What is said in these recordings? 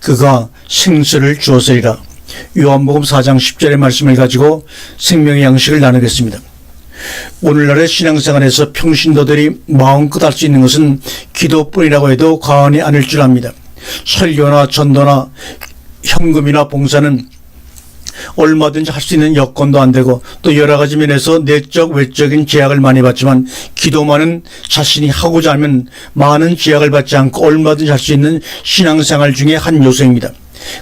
그가 생수를 주었으리라. 요한복음 4장 10절의 말씀을 가지고 생명의 양식을 나누겠습니다. 오늘날의 신앙생활에서 평신도들이 마음껏 할 수 있는 것은 기도뿐이라고 해도 과언이 아닐 줄 압니다. 설교나 전도나 현금이나 봉사는 얼마든지 할 수 있는 여건도 안 되고 또 여러 가지 면에서 내적 외적인 제약을 많이 받지만 기도만은 자신이 하고자 하면 많은 제약을 받지 않고 얼마든지 할 수 있는 신앙생활 중에 한 요소입니다.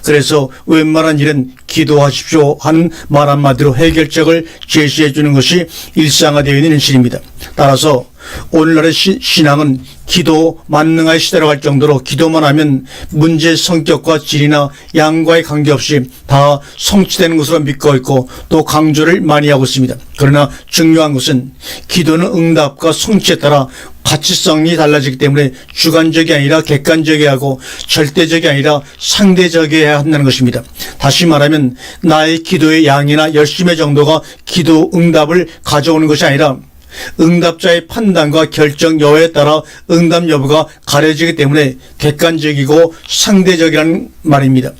그래서 웬만한 일은 기도하십시오 하는 말 한마디로 해결책을 제시해 주는 것이 일상화되어 있는 현실입니다. 따라서 오늘날의 신앙은 기도 만능화의 시대라고 할 정도로 기도만 하면 문제의 성격과 질이나 양과의 관계없이 다 성취되는 것으로 믿고 있고 또 강조를 많이 하고 있습니다. 그러나 중요한 것은 기도는 응답과 성취에 따라 가치성이 달라지기 때문에 주관적이 아니라 객관적이어야 하고 절대적이 아니라 상대적이어야 한다는 것입니다. 다시 말하면 나의 기도의 양이나 열심의 정도가 기도 응답을 가져오는 것이 아니라 응답자의 판단과 결정 여부에 따라 응답 여부가 가려지기 때문에 객관적이고 상대적이라는 말입니다.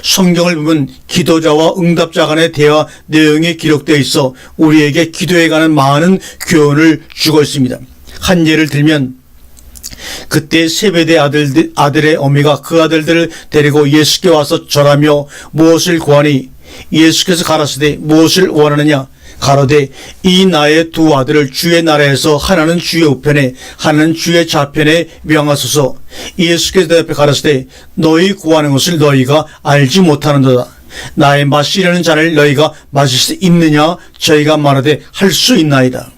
성경을 보면 기도자와 응답자 간의 대화 내용이 기록되어 있어 우리에게 기도에 관한 많은 교훈을 주고 있습니다. 한 예를 들면 그때 세베대 아들의 어미가 그 아들들을 데리고 예수께 와서 절하며 무엇을 구하니 예수께서 가라사대 무엇을 원하느냐 가로되 이 나의 두 아들을 주의 나라에서 하나는 주의 우편에 하나는 주의 좌편에 명하소서. 예수께서 대답해 가라사대 너희 구하는 것을 너희가 알지 못하는도다. 나의 마시려는 잔을 너희가 마실 수 있느냐 저희가 말하되 할 수 있나이다.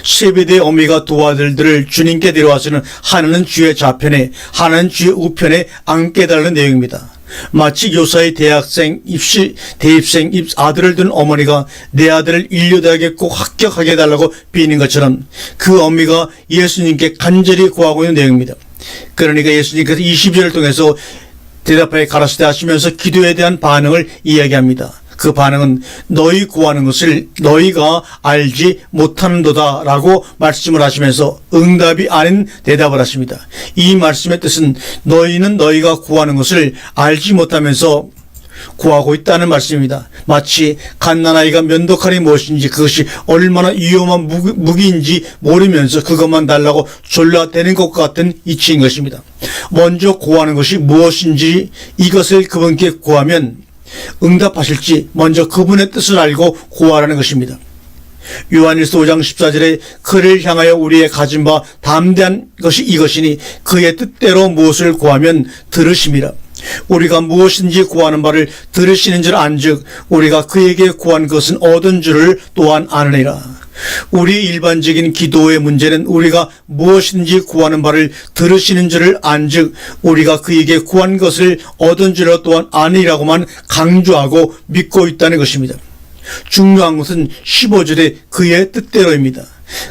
세베대의 어미가 두 아들들을 주님께 데려와서는 하나는 주의 좌편에 하나는 주의 우편에 앉게 해달라는 내용입니다. 마치 교사의 대입생 아들을 둔 어머니가 내 아들을 인류대학에 꼭 합격하게 해달라고 비는 것처럼 그 어미가 예수님께 간절히 구하고 있는 내용입니다. 그러니까 예수님께서 22절을 통해서 대답하여 가라사대 하시면서 기도에 대한 반응을 이야기합니다. 그 반응은 너희 구하는 것을 너희가 알지 못하는도다 라고 말씀을 하시면서 응답이 아닌 대답을 하십니다. 이 말씀의 뜻은 너희는 너희가 구하는 것을 알지 못하면서 구하고 있다는 말씀입니다. 마치 갓난아이가 면도칼이 무엇인지 그것이 얼마나 위험한 무기인지 모르면서 그것만 달라고 졸라대는 것 같은 이치인 것입니다. 먼저 구하는 것이 무엇인지 이것을 그분께 구하면 응답하실지 먼저 그분의 뜻을 알고 구하라는 것입니다. 요한일서 5장 14절에 그를 향하여 우리의 가진 바 담대한 것이 이것이니 그의 뜻대로 무엇을 구하면 들으심이라. 우리가 무엇인지 구하는 바를 들으시는 줄 안즉 우리가 그에게 구한 것은 얻은 줄을 또한 아느니라. 우리 일반적인 기도의 문제는 우리가 무엇인지 구하는 바를 들으시는 줄을 안즉 우리가 그에게 구한 것을 얻은 줄을 또한 아니라고만 강조하고 믿고 있다는 것입니다. 중요한 것은 15절의 그의 뜻대로입니다.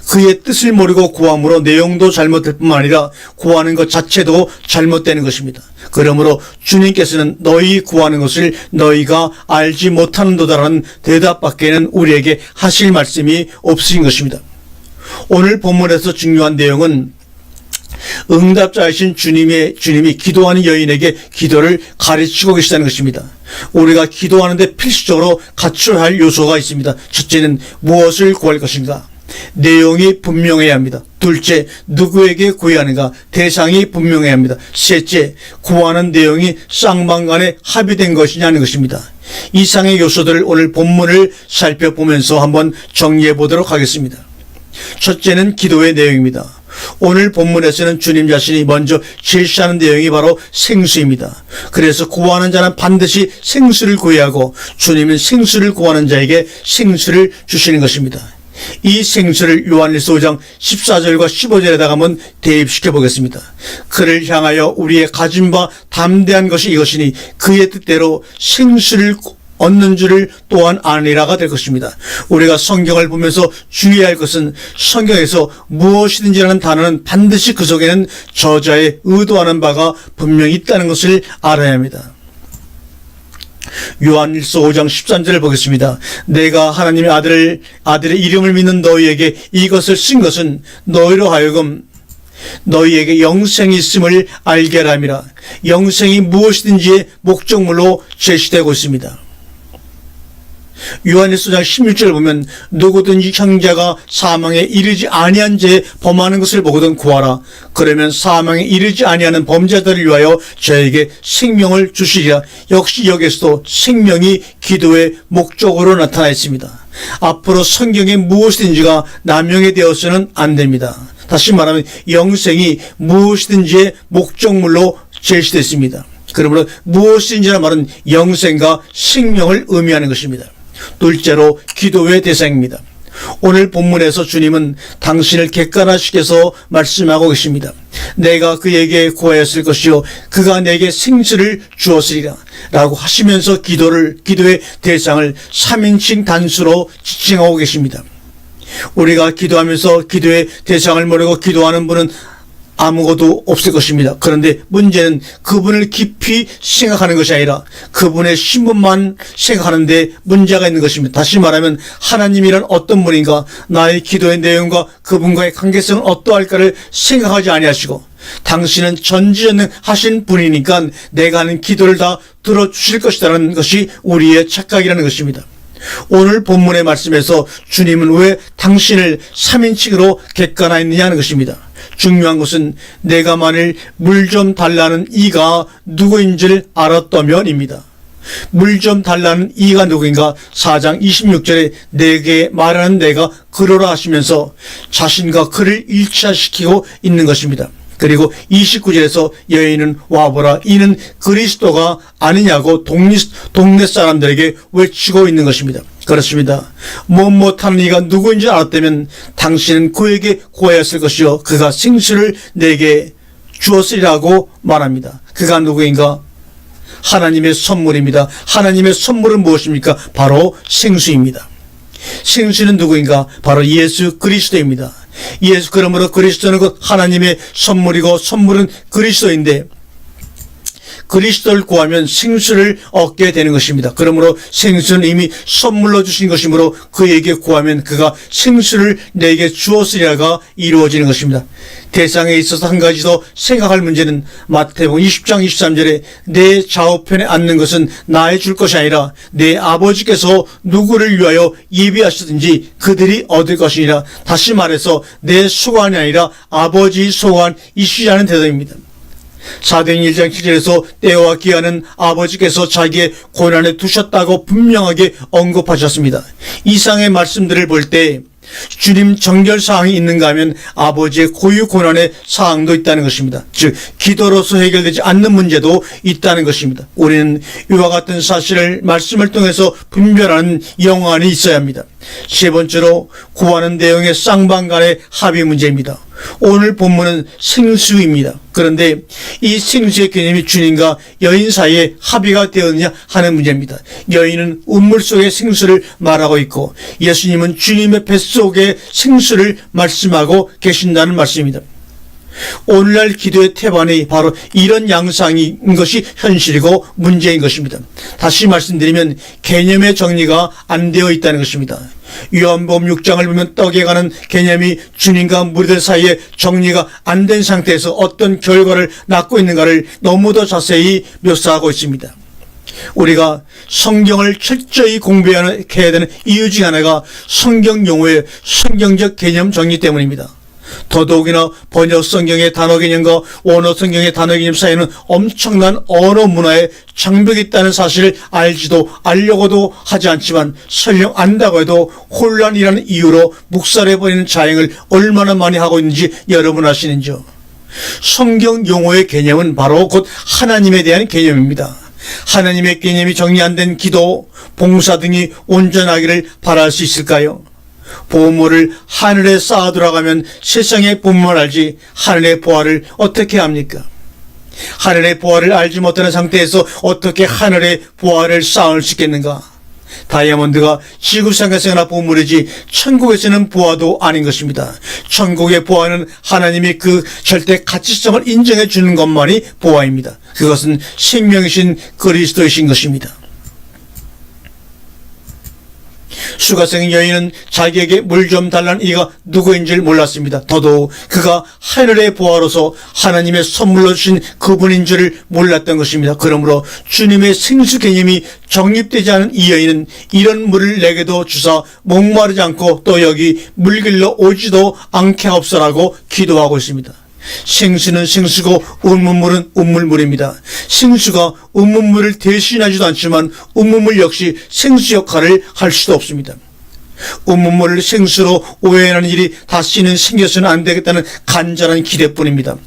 그의 뜻을 모르고 구함으로 내용도 잘못될 뿐만 아니라 구하는 것 자체도 잘못되는 것입니다. 그러므로 주님께서는 너희 구하는 것을 너희가 알지 못하는도다라는 대답밖에는 우리에게 하실 말씀이 없으신 것입니다. 오늘 본문에서 중요한 내용은 응답자이신 주님이 기도하는 여인에게 기도를 가르치고 계시다는 것입니다. 우리가 기도하는데 필수적으로 갖춰야 할 요소가 있습니다. 첫째는 무엇을 구할 것인가? 내용이 분명해야 합니다. 둘째, 누구에게 구해야 하는가? 대상이 분명해야 합니다. 셋째, 구하는 내용이 쌍방간에 합의된 것이냐는 것입니다. 이상의 요소들을 오늘 본문을 살펴보면서 한번 정리해 보도록 하겠습니다. 첫째는 기도의 내용입니다. 오늘 본문에서는 주님 자신이 먼저 제시하는 내용이 바로 생수입니다. 그래서 구하는 자는 반드시 생수를 구해야 하고 주님은 생수를 구하는 자에게 생수를 주시는 것입니다. 이 생수를 요한일서 5장 14절과 15절에다가 한번 대입시켜 보겠습니다. 그를 향하여 우리의 가진 바 담대한 것이 이것이니 그의 뜻대로 생수를 얻는 줄을 또한 아니라가 될 것입니다. 우리가 성경을 보면서 주의해야 할 것은 성경에서 무엇이든지라는 단어는 반드시 그 속에는 저자의 의도하는 바가 분명히 있다는 것을 알아야 합니다. 요한일서 5장 13절을 보겠습니다. 내가 하나님의 아들의 이름을 믿는 너희에게 이것을 쓴 것은 너희로 하여금 너희에게 영생이 있음을 알게 하람이라. 영생이 무엇이든지 목적물로 제시되고 있습니다. 요한일서장 16절을 보면 누구든지 형제가 사망에 이르지 아니한 죄 범하는 것을 보거든 구하라. 그러면 사망에 이르지 아니하는 범죄자들을 위하여 저에게 생명을 주시리라. 역시 여기서도 생명이 기도의 목적으로 나타나 있습니다. 앞으로 성경에 무엇이든지가 남용이 되어서는 안 됩니다. 다시 말하면 영생이 무엇이든지의 목적물로 제시됐습니다. 그러므로 무엇인지라 말은 영생과 생명을 의미하는 것입니다. 둘째로 기도의 대상입니다. 오늘 본문에서 주님은 당신을 객관화시켜서 말씀하고 계십니다. 내가 그에게 구하였을 것이요 그가 내게 생수를 주었으리라 라고 하시면서 기도의 대상을 3인칭 단수로 지칭하고 계십니다. 우리가 기도하면서 기도의 대상을 모르고 기도하는 분은 아무것도 없을 것입니다. 그런데 문제는 그분을 깊이 생각하는 것이 아니라 그분의 신분만 생각하는데 문제가 있는 것입니다. 다시 말하면 하나님이란 어떤 분인가, 나의 기도의 내용과 그분과의 관계성은 어떠할까를 생각하지 아니하시고 당신은 전지전능하신 분이니까 내가 하는 기도를 다 들어주실 것이라는 것이 우리의 착각이라는 것입니다. 오늘 본문의 말씀에서 주님은 왜 당신을 3인칭으로 객관화했느냐 하는 것입니다. 중요한 것은 내가 만일 물 좀 달라는 이가 누구인지를 알았다면입니다. 물 좀 달라는 이가 누구인가? 4장 26절에 내게 말하는 내가 그러라 하시면서 자신과 그를 일치시키고 있는 것입니다. 그리고 29절에서 여인은 와보라 이는 그리스도가 아니냐고 동네 사람들에게 외치고 있는 것입니다. 그렇습니다. 못하는 이가 누구인지 알았다면 당신은 그에게 구하였을 것이요 그가 생수를 내게 주었으리라고 말합니다. 그가 누구인가? 하나님의 선물입니다. 하나님의 선물은 무엇입니까? 바로 생수입니다. 생수는 누구인가? 바로 예수 그리스도입니다. 그러므로 그리스도는 곧 하나님의 선물이고 선물은 그리스도인데 그리스도를 구하면 생수를 얻게 되는 것입니다. 그러므로 생수는 이미 선물로 주신 것이므로 그에게 구하면 그가 생수를 내게 주었으리라가 이루어지는 것입니다. 대상에 있어서 한 가지 더 생각할 문제는 마태복음 20장 23절에 내 좌우편에 앉는 것은 나의 줄 것이 아니라 내 아버지께서 누구를 위하여 예비하시든지 그들이 얻을 것이니라. 다시 말해서 내 소관이 아니라 아버지 소관이시라는 대답입니다. 사도행 1장 7절에서 때와 기한은 아버지께서 자기의 고난에 두셨다고 분명하게 언급하셨습니다. 이상의 말씀들을 볼 때 주님 정결 사항이 있는가 하면 아버지의 고유 고난의 사항도 있다는 것입니다. 즉 기도로서 해결되지 않는 문제도 있다는 것입니다. 우리는 이와 같은 사실을 말씀을 통해서 분별하는 영안이 있어야 합니다. 세 번째로 구하는 내용의 쌍방간의 합의 문제입니다. 오늘 본문은 생수입니다. 그런데 이 생수의 개념이 주님과 여인 사이에 합의가 되었느냐 하는 문제입니다. 여인은 우물 속의 생수를 말하고 있고 예수님은 주님의 뱃속의 생수를 말씀하고 계신다는 말씀입니다. 오늘날 기도의 태반이 바로 이런 양상인 것이 현실이고 문제인 것입니다. 다시 말씀드리면 개념의 정리가 안 되어 있다는 것입니다. 요한복음 6장을 보면 떡에 관한 개념이 주님과 무리들 사이에 정리가 안 된 상태에서 어떤 결과를 낳고 있는가를 너무도 자세히 묘사하고 있습니다. 우리가 성경을 철저히 공부해야 되는 이유 중 하나가 성경 용어의 성경적 개념 정리 때문입니다. 더더욱이나 번역 성경의 단어 개념과 원어 성경의 단어 개념 사이에는 엄청난 언어 문화의 장벽이 있다는 사실을 알려고도 하지 않지만 설령 안다고 해도 혼란이라는 이유로 묵살해버리는 자행을 얼마나 많이 하고 있는지 여러분 아시는지요? 성경 용어의 개념은 바로 곧 하나님에 대한 개념입니다. 하나님의 개념이 정리 안 된 기도, 봉사 등이 온전하기를 바랄 수 있을까요? 보물을 하늘에 쌓아 들어가면 세상의 보물을 알지 하늘의 보화를 어떻게 합니까? 하늘의 보화를 알지 못하는 상태에서 어떻게 하늘의 보화를 쌓을 수 있겠는가? 다이아몬드가 지구상에서나 보물이지 천국에서는 보화도 아닌 것입니다. 천국의 보화는 하나님이 그 절대 가치성을 인정해 주는 것만이 보화입니다. 그것은 생명이신 그리스도이신 것입니다. 수가성 여인은 자기에게 물 좀 달라는 이가 누구인 줄 몰랐습니다. 더더욱 그가 하늘의 보화로서 하나님의 선물로 주신 그분인 줄을 몰랐던 것입니다. 그러므로 주님의 생수 개념이 정립되지 않은 이 여인은 이런 물을 내게도 주사 목마르지 않고 또 여기 물길로 오지도 않게 하옵소라고 기도하고 있습니다. 생수는 생수고 운문물은 운물물입니다. 생수가 운문물을 대신하지도 않지만 운문물 역시 생수 역할을 할 수도 없습니다. 운문물을 생수로 오해하는 일이 다시는 생겨서는 안 되겠다는 간절한 기대뿐입니다.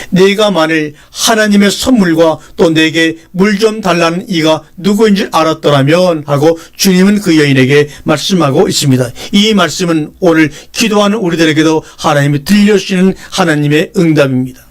내가 만일 하나님의 선물과 또 내게 물 좀 달라는 이가 누구인 줄 알았더라면 하고 주님은 그 여인에게 말씀하고 있습니다. 이 말씀은 오늘 기도하는 우리들에게도 하나님이 들려주시는 하나님의 응답입니다.